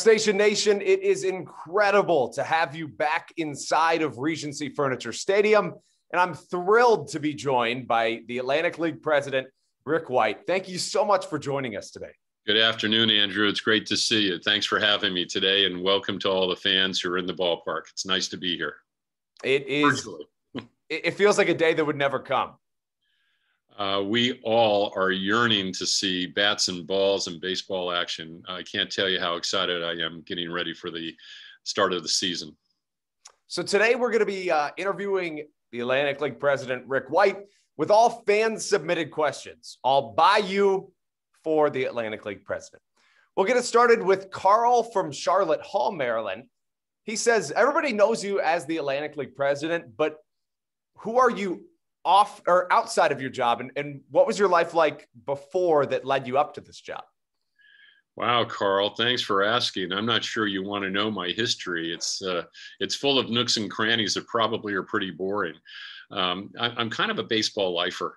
Station Nation, it is incredible to have you back inside of Regency Furniture Stadium, and I'm thrilled to be joined by the Atlantic League president, Rick White. Thank you so much for joining us today. Good afternoon, Andrew. It's great to see you. Thanks for having me today, and welcome to all the fans who are in the ballpark. It's nice to be here. It is. Virtually. It feels like a day that would never come. We all are yearning to see bats and balls and baseball action. I can't tell you how excited I am getting ready for the start of the season. So today we're going to be interviewing the Atlantic League president, Rick White, with all fans submitted questions, all by you for the Atlantic League president. We'll get it started with Carl from Charlotte Hall, Maryland. He says, everybody knows you as the Atlantic League president, but who are you off or outside of your job? And what was your life like before that led you up to this job? Wow, Carl, thanks for asking. I'm not sure you want to know my history. It's full of nooks and crannies that probably are pretty boring. I'm kind of a baseball lifer.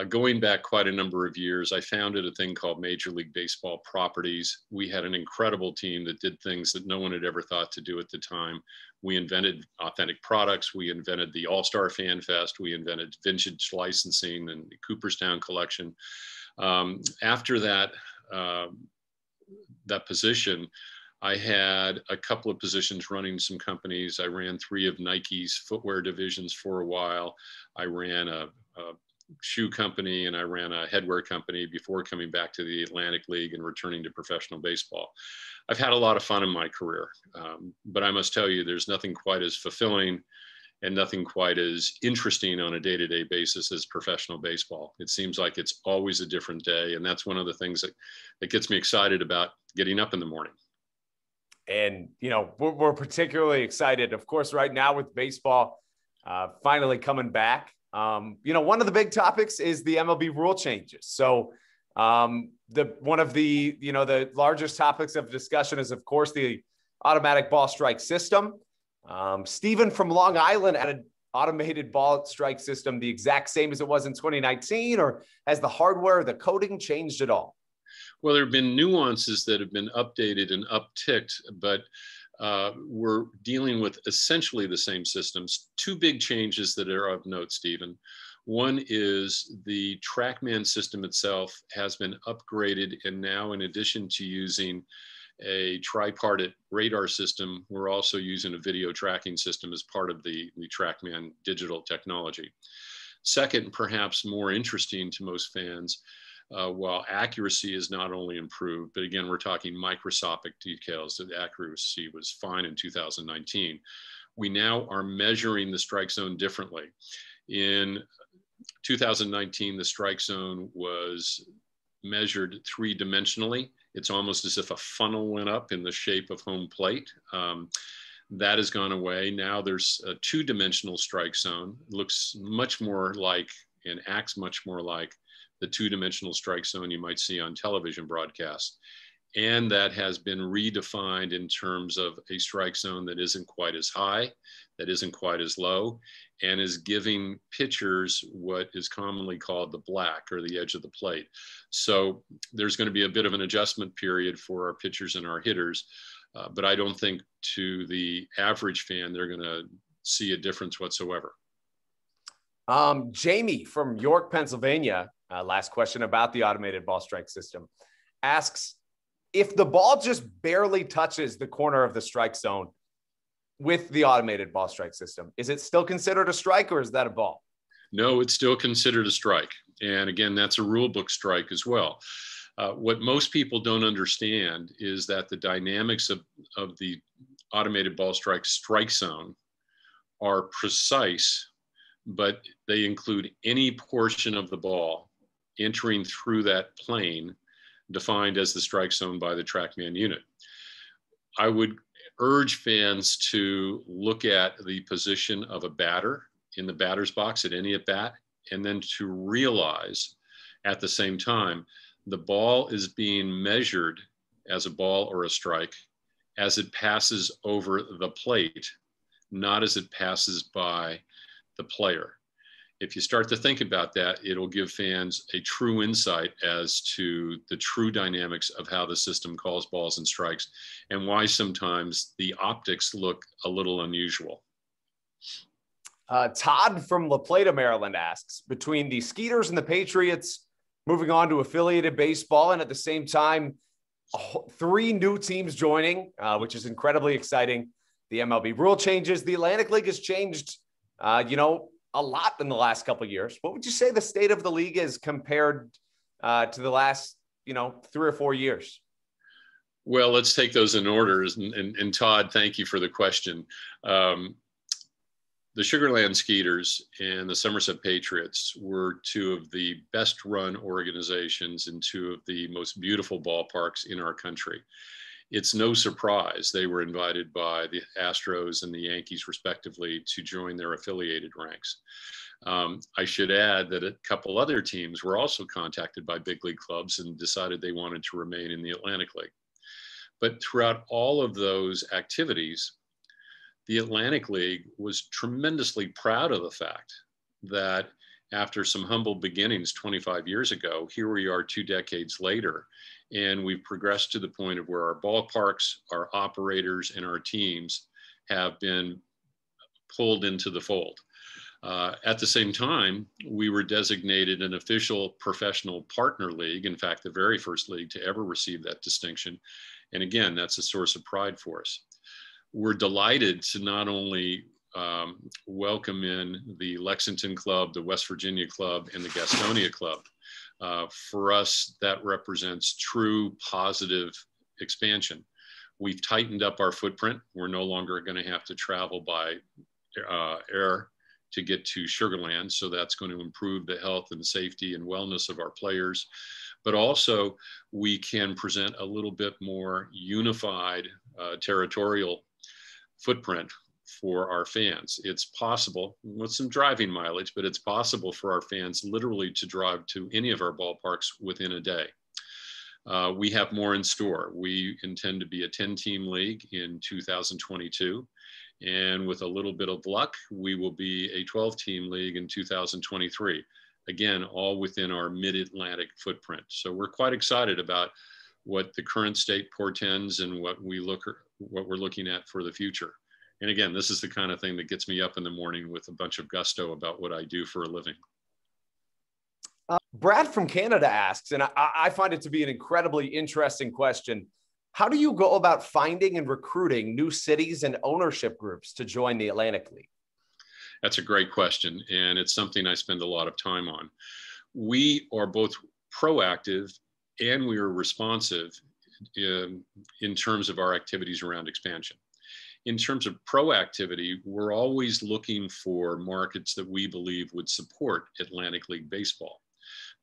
Going back quite a number of years, I founded a thing called Major League Baseball Properties. We had an incredible team that did things that no one had ever thought to do at the time. We invented authentic products. We invented the All-Star Fan Fest. We invented vintage licensing and the Cooperstown collection. After that, that position, I had a couple of positions running some companies. I ran 3 of Nike's footwear divisions for a while. I ran a shoe company and I ran a headwear company before coming back to the Atlantic League and returning to professional baseball. I've had a lot of fun in my career, but I must tell you, there's nothing quite as fulfilling and nothing quite as interesting on a day-to-day basis as professional baseball. It seems like it's always a different day, and that's one of the things that gets me excited about getting up in the morning. And, you know, we're particularly excited, of course, right now with baseball finally coming back. You know, one of the big topics is the MLB rule changes. So one of the, you know, the largest topics of discussion is, of course, the automatic ball strike system. Stephen from Long Island had an automated ball strike system the exact same as it was in 2019, or has the hardware, the coding changed at all? Well, there have been nuances that have been updated and upticked, but we're dealing with essentially the same systems. 2 big changes that are of note, Stephen. One is the TrackMan system itself has been upgraded, and now in addition to using a tripartite radar system, we're also using a video tracking system as part of the TrackMan digital technology. Second, perhaps more interesting to most fans, while accuracy is not only improved, but again, we're talking microscopic details. The accuracy was fine in 2019. We now are measuring the strike zone differently. In 2019, the strike zone was measured 3-dimensionally. It's almost as if a funnel went up in the shape of home plate. That has gone away. Now there's a 2-dimensional strike zone. It looks much more like and acts much more like the 2-dimensional strike zone you might see on television broadcasts. And that has been redefined in terms of a strike zone that isn't quite as high, that isn't quite as low, and is giving pitchers what is commonly called the black, or the edge of the plate. So there's going to be a bit of an adjustment period for our pitchers and our hitters, but I don't think to the average fan, they're going to see a difference whatsoever. Jamie from York, Pennsylvania, last question about the automated ball strike system, asks, if the ball just barely touches the corner of the strike zone with the automated ball strike system, is it still considered a strike, or is that a ball? No, it's still considered a strike. And again, that's a rule book strike as well. What most people don't understand is that the dynamics of the automated ball strike zone are precise, but they include any portion of the ball entering through that plane defined as the strike zone by the TrackMan unit. I would urge fans to look at the position of a batter in the batter's box at any at bat, and then to realize at the same time, the ball is being measured as a ball or a strike as it passes over the plate, not as it passes by the player. If you start to think about that, it'll give fans a true insight as to the true dynamics of how the system calls balls and strikes and why sometimes the optics look a little unusual. Todd from La Plata, Maryland asks, between the Skeeters and the Patriots moving on to affiliated baseball and at the same time, 3 new teams joining, which is incredibly exciting. The MLB rule changes. The Atlantic League has changed, a lot in the last couple of years. What would you say the state of the league is compared to the last, 3 or 4 years? Well, let's take those in order. And Todd, thank you for the question. The Sugar Land Skeeters and the Somerset Patriots were 2 of the best run organizations in 2 of the most beautiful ballparks in our country. It's no surprise they were invited by the Astros and the Yankees, respectively, to join their affiliated ranks. I should add that a couple other teams were also contacted by big league clubs and decided they wanted to remain in the Atlantic League. But throughout all of those activities, the Atlantic League was tremendously proud of the fact that after some humble beginnings 25 years ago, here we are 2 decades later, and we've progressed to the point of where our ballparks, our operators, and our teams have been pulled into the fold. At the same time, we were designated an official professional partner league, in fact, the very first league to ever receive that distinction. And again, that's a source of pride for us. We're delighted to not only welcome in the Lexington Club, the West Virginia Club, and the Gastonia Club. For us, that represents true positive expansion. We've tightened up our footprint. We're no longer going to have to travel by air to get to Sugar Land, so that's going to improve the health and safety and wellness of our players. But also, we can present a little bit more unified territorial footprint for our fans. It's possible with some driving mileage, but it's possible for our fans literally to drive to any of our ballparks within a day. We have more in store. We intend to be a 10-team league in 2022. And with a little bit of luck, we will be a 12-team league in 2023. Again, all within our mid-Atlantic footprint. So we're quite excited about what the current state portends and what we're looking at for the future. And again, this is the kind of thing that gets me up in the morning with a bunch of gusto about what I do for a living. Brad from Canada asks, and I find it to be an incredibly interesting question. How do you go about finding and recruiting new cities and ownership groups to join the Atlantic League? That's a great question, and it's something I spend a lot of time on. We are both proactive and we are responsive in terms of our activities around expansion. In terms of proactivity, we're always looking for markets that we believe would support Atlantic League baseball.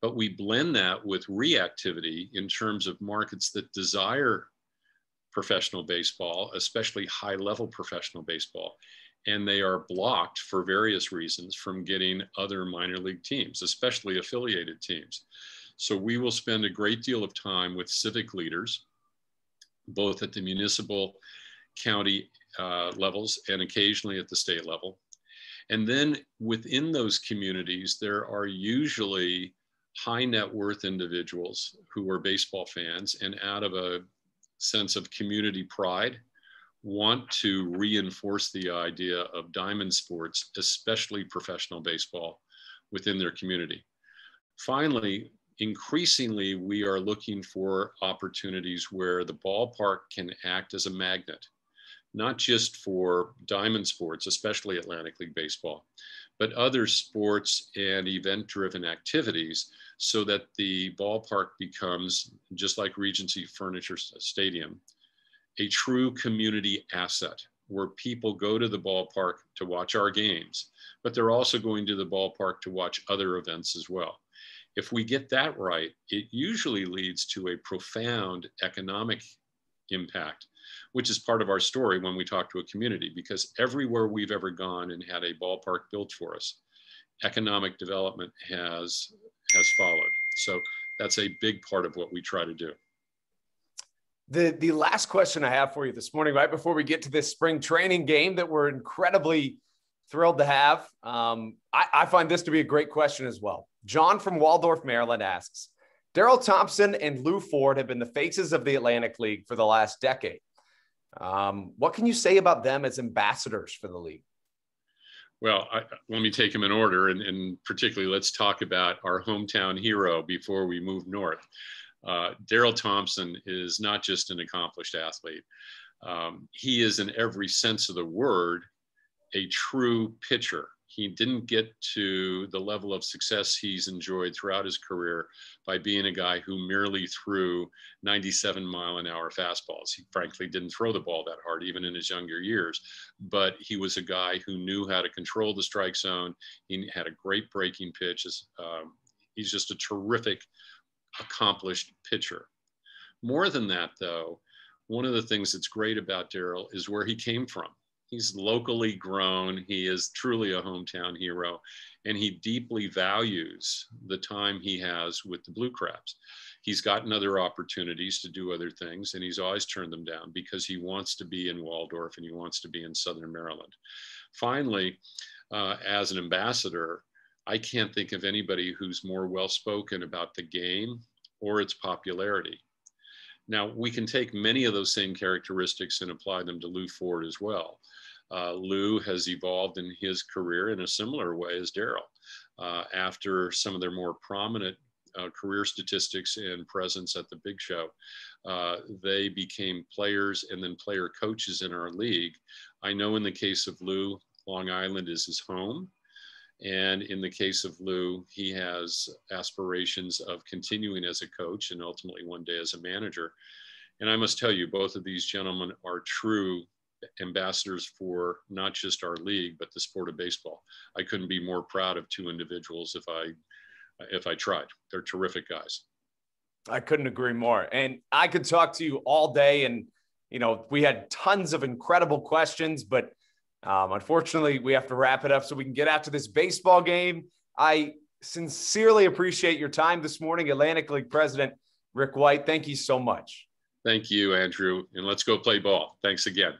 But we blend that with reactivity in terms of markets that desire professional baseball, especially high-level professional baseball. And they are blocked for various reasons from getting other minor league teams, especially affiliated teams. So we will spend a great deal of time with civic leaders, both at the municipal, county levels, and occasionally at the state level. And then within those communities, there are usually high net worth individuals who are baseball fans and out of a sense of community pride want to reinforce the idea of diamond sports, especially professional baseball, within their community. Finally, increasingly, we are looking for opportunities where the ballpark can act as a magnet, not just for diamond sports, especially Atlantic League baseball, but other sports and event-driven activities so that the ballpark becomes, just like Regency Furniture Stadium, a true community asset where people go to the ballpark to watch our games, but they're also going to the ballpark to watch other events as well. If we get that right, it usually leads to a profound economic impact, which is part of our story when we talk to a community, because everywhere we've ever gone and had a ballpark built for us, economic development has followed. So that's a big part of what we try to do. The last question I have for you this morning, right before we get to this spring training game that we're incredibly thrilled to have. I find this to be a great question as well. John from Waldorf, Maryland asks, Darryl Thompson and Lou Ford have been the faces of the Atlantic League for the last decade. What can you say about them as ambassadors for the league? Well, let me take them in order, and particularly let's talk about our hometown hero before we move north. Darryl Thompson is not just an accomplished athlete. He is, in every sense of the word, a true pitcher. He didn't get to the level of success he's enjoyed throughout his career by being a guy who merely threw 97-mile-an-hour fastballs. He frankly didn't throw the ball that hard, even in his younger years. But he was a guy who knew how to control the strike zone. He had a great breaking pitch. He's just a terrific, accomplished pitcher. More than that, though, one of the things that's great about Darryl is where he came from. He's locally grown. He is truly a hometown hero, and he deeply values the time he has with the Blue Crabs. He's gotten other opportunities to do other things, and he's always turned them down because he wants to be in Waldorf and he wants to be in Southern Maryland. Finally, as an ambassador, I can't think of anybody who's more well-spoken about the game or its popularity. Now, we can take many of those same characteristics and apply them to Lou Ford as well. Lou has evolved in his career in a similar way as Darryl. After some of their more prominent career statistics and presence at the big show, they became players and then player coaches in our league. I know in the case of Lou, Long Island is his home. And in the case of Lou, he has aspirations of continuing as a coach and ultimately one day as a manager. And I must tell you, both of these gentlemen are true ambassadors for not just our league, but the sport of baseball. I couldn't be more proud of two individuals if I tried. They're terrific guys. I couldn't agree more. And I could talk to you all day. And, you know, we had tons of incredible questions, but unfortunately, we have to wrap it up so we can get out to this baseball game. I sincerely appreciate your time this morning. Atlantic League President Rick White, thank you so much. Thank you, Andrew. And let's go play ball. Thanks again.